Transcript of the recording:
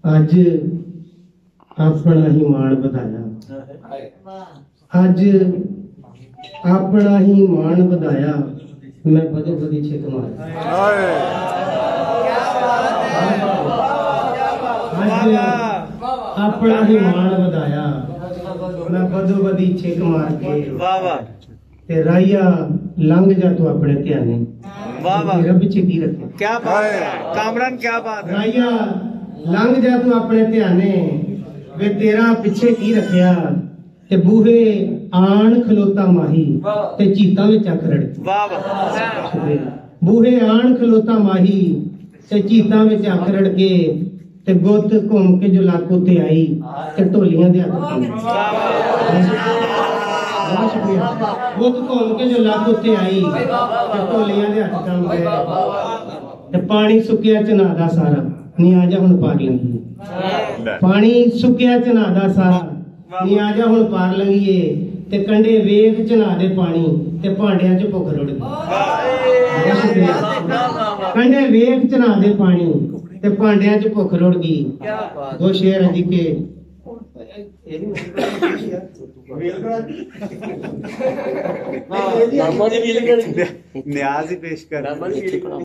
अज अपना ही मान बधाया, अज अपना ही मान बधाया, मैं बदो बदी छिक मार। अपना ही मान बधाया, मैं बदो बदी छिक मार के ते राइया लंघ जा तू अपने ध्याने। तेरा पीछे की रखे, क्या बात है कामरान, क्या बात है। राइया लंघ जा तू अपने ध्याने, वे तेरा पिछे की रखिया ते बूहे आन खलोता माही ते चीता विच अख रड़की। बूहे आन खलोता माही ते चीता विच अख रड़के ते गुत घूम के जो लाक उत्ते आई ते ढोलियां दे हत्थ पावे। बहुत शुक्रिया। गुत घूम के जो लाक उत्ते आई ते ढोलियां दे हत्थ पावे ते पानी सुक्या चनादा सारा नी आजा हुण पार लंघीए। पानी सुक्या चनादा सारा नी आजा हुण पार लंघीए ते कंडे वेख चना दे पानी ते भांडियां च भुख रुड़ गई। कंडे वेख चना दे पानी ते भांडियां च भुख रुड़ गई। दो शेर है जी के न्याज ही पेश कर।